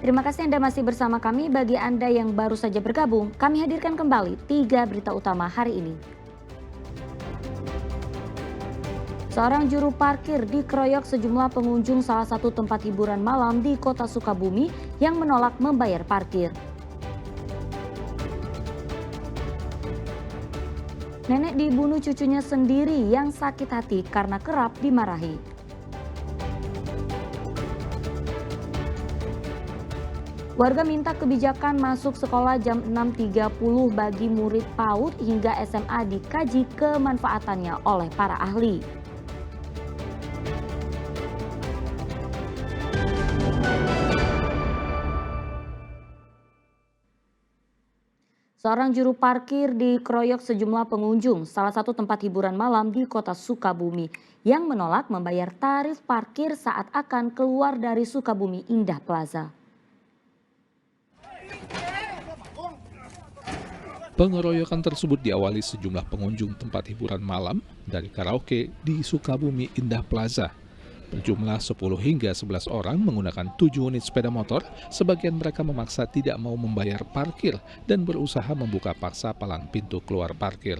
Terima kasih Anda masih bersama kami. Bagi Anda yang baru saja bergabung, kami hadirkan kembali 3 berita utama hari ini. Seorang juru parkir dikeroyok sejumlah pengunjung salah satu tempat hiburan malam di Kota Sukabumi yang menolak membayar parkir. Nenek dibunuh cucunya sendiri yang sakit hati karena kerap dimarahi. Warga minta kebijakan masuk sekolah jam 6.30 bagi murid PAUD hingga SMA dikaji kemanfaatannya oleh para ahli. Seorang juru parkir dikeroyok sejumlah pengunjung salah satu tempat hiburan malam di Kota Sukabumi yang menolak membayar tarif parkir saat akan keluar dari Sukabumi Indah Plaza. Pengeroyokan tersebut diawali sejumlah pengunjung tempat hiburan malam dari karaoke di Sukabumi Indah Plaza. Berjumlah 10 hingga 11 orang menggunakan 7 unit sepeda motor, sebagian mereka memaksa tidak mau membayar parkir dan berusaha membuka paksa palang pintu keluar parkir.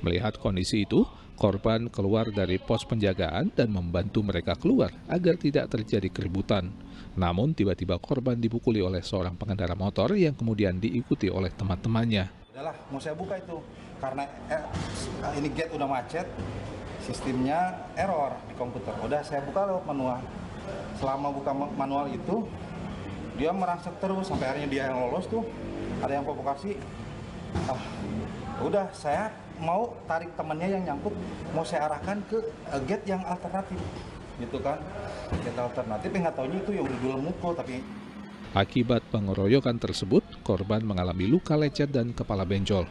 Melihat kondisi itu, korban keluar dari pos penjagaan dan membantu mereka keluar agar tidak terjadi keributan. Namun tiba-tiba korban dipukuli oleh seorang pengendara motor yang kemudian diikuti oleh teman-temannya. Udahlah, mau saya buka itu, karena ini gate udah macet. Sistemnya error di komputer. Udah saya buka lewat manual. Selama buka manual itu, dia merangsek terus sampai akhirnya dia yang lolos tuh. Ada yang provokasi. Udah saya mau tarik temannya yang nyangkut, mau saya arahkan ke gate yang alternatif, gitu kan? Gate alternatif yang nggak taunya itu yang udah dulu mukul tapi. Akibat pengeroyokan tersebut, korban mengalami luka lecet dan kepala benjol.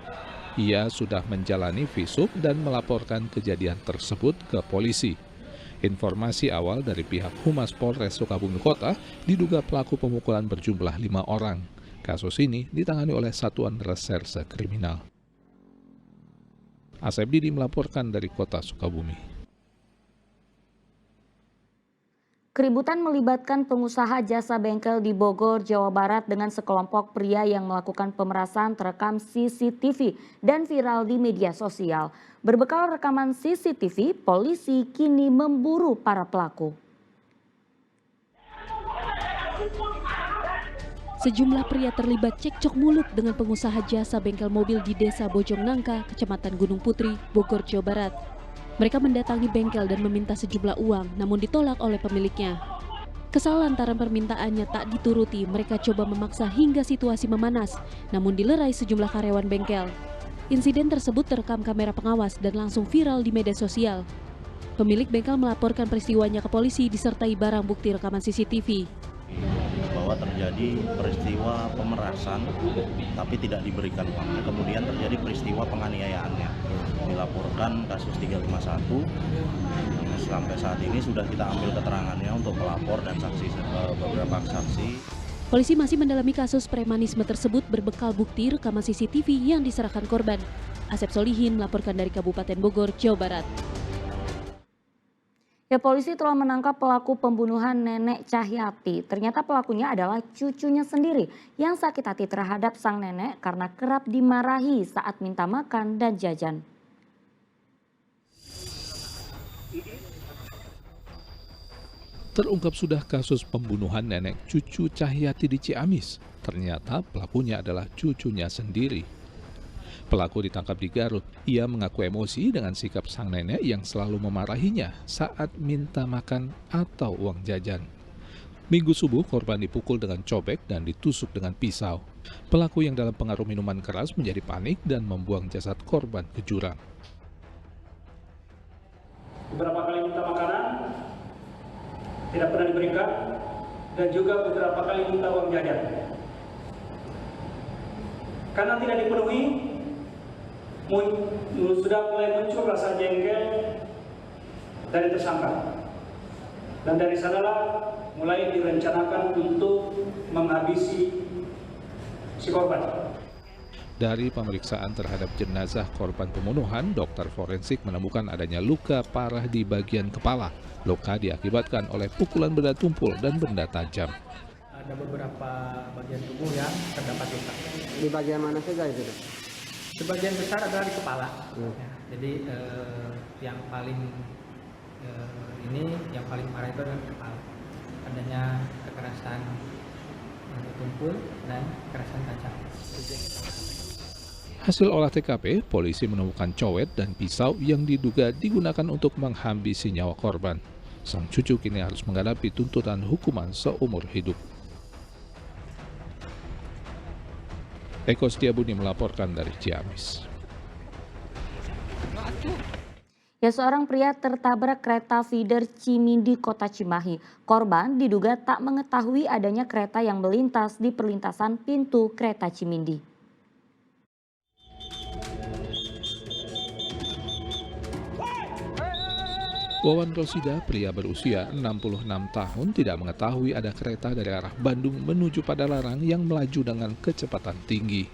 Ia sudah menjalani visum dan melaporkan kejadian tersebut ke polisi. Informasi awal dari pihak Humas Polres Sukabumi Kota diduga pelaku pemukulan berjumlah 5 orang. Kasus ini ditangani oleh Satuan Reserse Kriminal. Asep Didi melaporkan dari Kota Sukabumi. Keributan melibatkan pengusaha jasa bengkel di Bogor, Jawa Barat dengan sekelompok pria yang melakukan pemerasan terekam CCTV dan viral di media sosial. Berbekal rekaman CCTV, polisi kini memburu para pelaku. Sejumlah pria terlibat cekcok mulut dengan pengusaha jasa bengkel mobil di Desa Bojongnangka, Kecamatan Gunung Putri, Bogor, Jawa Barat. Mereka mendatangi bengkel dan meminta sejumlah uang, namun ditolak oleh pemiliknya. Kesal lantaran permintaannya tak dituruti, mereka coba memaksa hingga situasi memanas, namun dilerai sejumlah karyawan bengkel. Insiden tersebut terekam kamera pengawas dan langsung viral di media sosial. Pemilik bengkel melaporkan peristiwanya ke polisi disertai barang bukti rekaman CCTV. Bahwa terjadi peristiwa pemerasan tapi tidak diberikan uang. Kemudian terjadi peristiwa penganiayaannya. Dilaporkan kasus 351. Sampai saat ini sudah kita ambil keterangannya untuk pelapor dan saksi beberapa saksi. Polisi masih mendalami kasus premanisme tersebut berbekal bukti rekaman CCTV yang diserahkan korban. Asep Solihin melaporkan dari Kabupaten Bogor, Jawa Barat. Polisi telah menangkap pelaku pembunuhan nenek Cahyati. Ternyata pelakunya adalah cucunya sendiri yang sakit hati terhadap sang nenek karena kerap dimarahi saat minta makan dan jajan. Terungkap sudah kasus pembunuhan nenek cucu Cahyati di Ciamis. Ternyata pelakunya adalah cucunya sendiri. Pelaku ditangkap di Garut. Ia mengaku emosi dengan sikap sang nenek yang selalu memarahinya saat minta makan atau uang jajan. Minggu subuh, korban dipukul dengan cobek dan ditusuk dengan pisau. Pelaku yang dalam pengaruh minuman keras menjadi panik dan membuang jasad korban ke jurang. Beberapa kali minta makanan, tidak pernah diberikan, dan juga beberapa kali minta uang jajan. Karena tidak dipenuhi, sudah mulai muncul rasa jengkel dari tersangka. Dan dari sanalah mulai direncanakan untuk menghabisi si korban. Dari pemeriksaan terhadap jenazah korban pembunuhan, dokter forensik menemukan adanya luka parah di bagian kepala. Luka diakibatkan oleh pukulan benda tumpul dan benda tajam. ada beberapa bagian tubuh yang terdapat luka. Di bagian mana saja itu? Sebagian besar adalah di kepala. Ya, jadi yang paling yang paling parah itu adalah kepala. Adanya kekerasan tumpul dan kekerasan tajam. Hasil olah TKP, polisi menemukan cowet dan pisau yang diduga digunakan untuk menghabisi nyawa korban. Sang cucu kini harus menghadapi tuntutan hukuman seumur hidup. Eko Setiabudi melaporkan dari Ciamis. Ya, seorang pria tertabrak kereta feeder Cimindi, Kota Cimahi. Korban diduga tak mengetahui adanya kereta yang melintas di perlintasan pintu kereta Cimindi. Wawan Rosida, pria berusia 66 tahun, tidak mengetahui ada kereta dari arah Bandung menuju Padalarang yang melaju dengan kecepatan tinggi.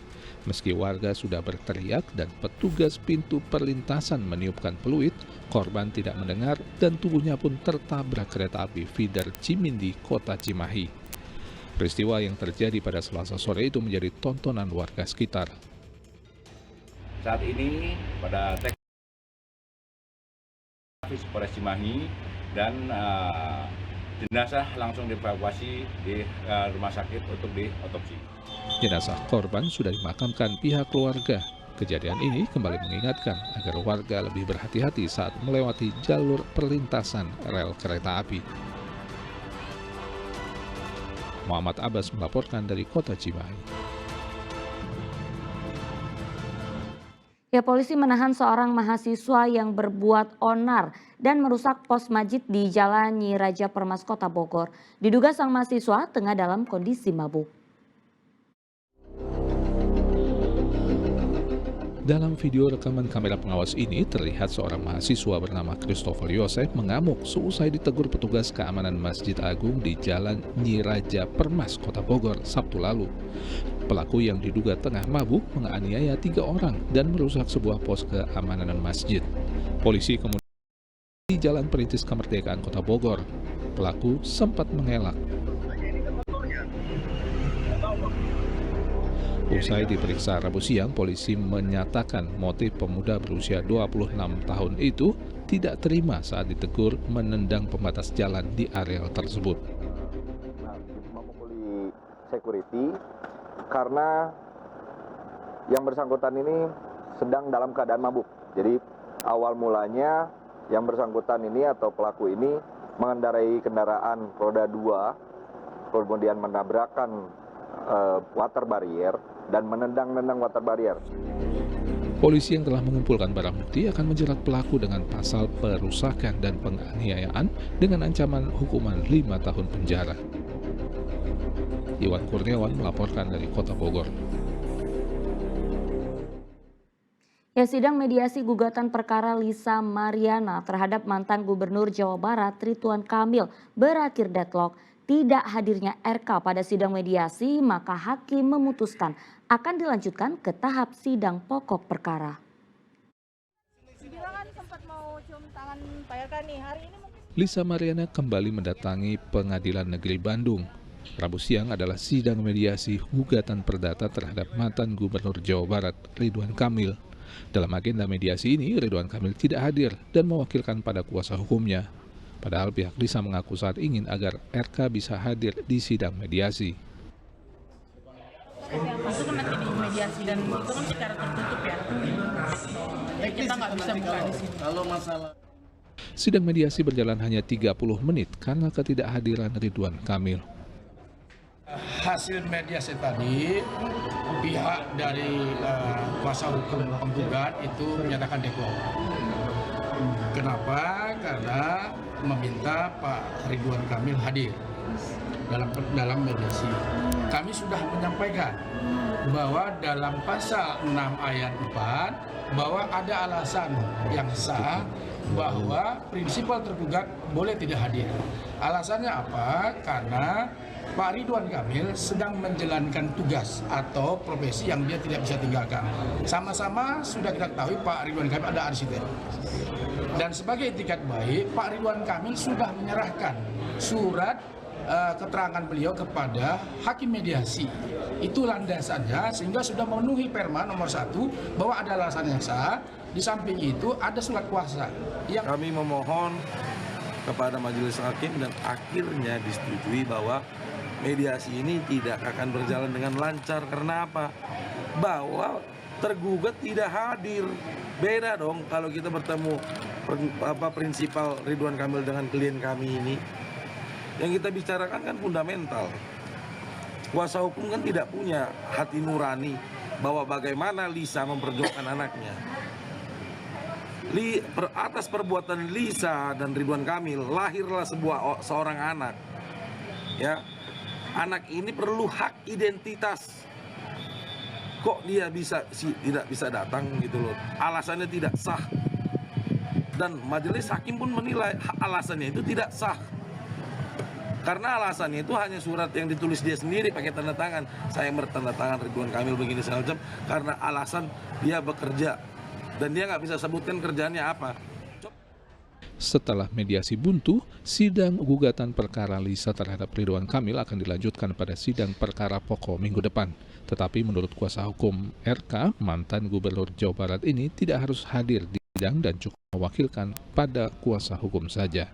Meski warga sudah berteriak dan petugas pintu perlintasan meniupkan peluit, korban tidak mendengar dan tubuhnya pun tertabrak kereta api feeder Cimindi, Kota Cimahi. Peristiwa yang terjadi pada Selasa sore itu menjadi tontonan warga sekitar. Saat ini pada Polres Cimahi dan jenazah langsung dievakuasi di rumah sakit untuk diotopsi. Jenazah korban sudah dimakamkan pihak keluarga. Kejadian ini kembali mengingatkan agar warga lebih berhati-hati saat melewati jalur perlintasan rel kereta api. Muhammad Abbas melaporkan dari Kota Cimahi. Ya, polisi menahan seorang mahasiswa yang berbuat onar dan merusak pos masjid di Jalan Nyi Raja Permas, Kota Bogor. Diduga sang mahasiswa tengah dalam kondisi mabuk. Dalam video rekaman kamera pengawas ini terlihat seorang mahasiswa bernama Christopher Yosef mengamuk seusai ditegur petugas keamanan Masjid Agung di Jalan Nyi Raja Permas, Kota Bogor, Sabtu lalu. Pelaku yang diduga tengah mabuk menganiaya 3 orang dan merusak sebuah pos keamanan masjid. Polisi kemudian di Jalan Perintis Kemerdekaan Kota Bogor. Pelaku sempat mengelak. Usai diperiksa Rabu siang, polisi menyatakan motif pemuda berusia 26 tahun itu tidak terima saat ditegur menendang pembatas jalan di areal tersebut. Memukuli security karena yang bersangkutan ini sedang dalam keadaan mabuk. Jadi awal mulanya yang bersangkutan ini atau pelaku ini mengendarai kendaraan roda 2, kemudian menabrakkan water barrier dan menendang-nendang water barrier. Polisi yang telah mengumpulkan barang bukti akan menjerat pelaku dengan pasal perusakan dan penganiayaan dengan ancaman hukuman 5 tahun penjara. Iwan Kurniawan melaporkan dari Kota Bogor. Ya, sidang mediasi gugatan perkara Lisa Mariana terhadap mantan Gubernur Jawa Barat Ridwan Kamil berakhir deadlock. Tidak hadirnya RK pada sidang mediasi, maka hakim memutuskan akan dilanjutkan ke tahap sidang pokok perkara. Lisa Mariana kembali mendatangi Pengadilan Negeri Bandung. Rabu siang adalah sidang mediasi gugatan perdata terhadap mantan Gubernur Jawa Barat Ridwan Kamil. Dalam agenda mediasi ini, Ridwan Kamil tidak hadir dan mewakilkan pada kuasa hukumnya. Padahal pihak Lisa mengaku saat ingin agar RK bisa hadir di sidang mediasi. Itu kan nanti di mediasi dan itu kan secara tertutup ya. Kita nggak bisa buka di sini. Kalau masalah sidang mediasi berjalan hanya 30 menit karena ketidakhadiran Ridwan Kamil. Hasil mediasi tadi, pihak dari kuasa hukum penggugat itu menyatakan deadlock. Kenapa? Karena meminta Pak Ridwan Kamil hadir dalam mediasi. Kami sudah menyampaikan bahwa dalam pasal 6 ayat 4 bahwa ada alasan yang sah bahwa prinsipal tergugat boleh tidak hadir. Alasannya apa? Karena Pak Ridwan Kamil sedang menjalankan tugas atau profesi yang dia tidak bisa tinggalkan. Sama-sama sudah kita ketahui Pak Ridwan Kamil ada arsitek. Dan sebagai itikat baik, Pak Ridwan Kamil sudah menyerahkan surat keterangan beliau kepada hakim mediasi. Itu landasannya, sehingga sudah memenuhi Perma nomor 1 bahwa ada alasan yang sah. Di samping itu ada surat kuasa. Kami memohon kepada majelis hakim dan akhirnya disetujui bahwa mediasi ini tidak akan berjalan dengan lancar. Karena apa? Bahwa tergugat tidak hadir. Beda dong kalau kita bertemu prinsipal Ridwan Kamil dengan klien kami ini. Yang kita bicarakan kan fundamental. Kuasa hukum kan tidak punya hati nurani bahwa bagaimana Lisa memperjuangkan anaknya. Atas perbuatan Lisa dan Ridwan Kamil lahirlah seorang anak. Ya, anak ini perlu hak identitas. Kok dia tidak bisa datang gitu loh? Alasannya tidak sah. Dan majelis hakim pun menilai alasannya itu tidak sah. Karena alasannya itu hanya surat yang ditulis dia sendiri pakai tanda tangan. Saya bertanda tangan Ridwan Kamil begini segala macam karena alasan dia bekerja dan dia nggak bisa sebutkan kerjaannya apa. Setelah mediasi buntu, sidang gugatan perkara Lisa terhadap Ridwan Kamil akan dilanjutkan pada sidang perkara pokok minggu depan. Tetapi menurut kuasa hukum RK, mantan Gubernur Jawa Barat ini tidak harus hadir di sidang dan cukup mewakilkan pada kuasa hukum saja.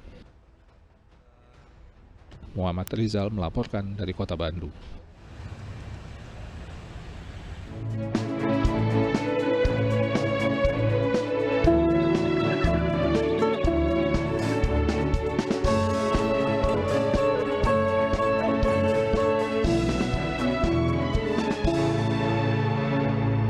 Muhammad Rizal melaporkan dari Kota Bandung.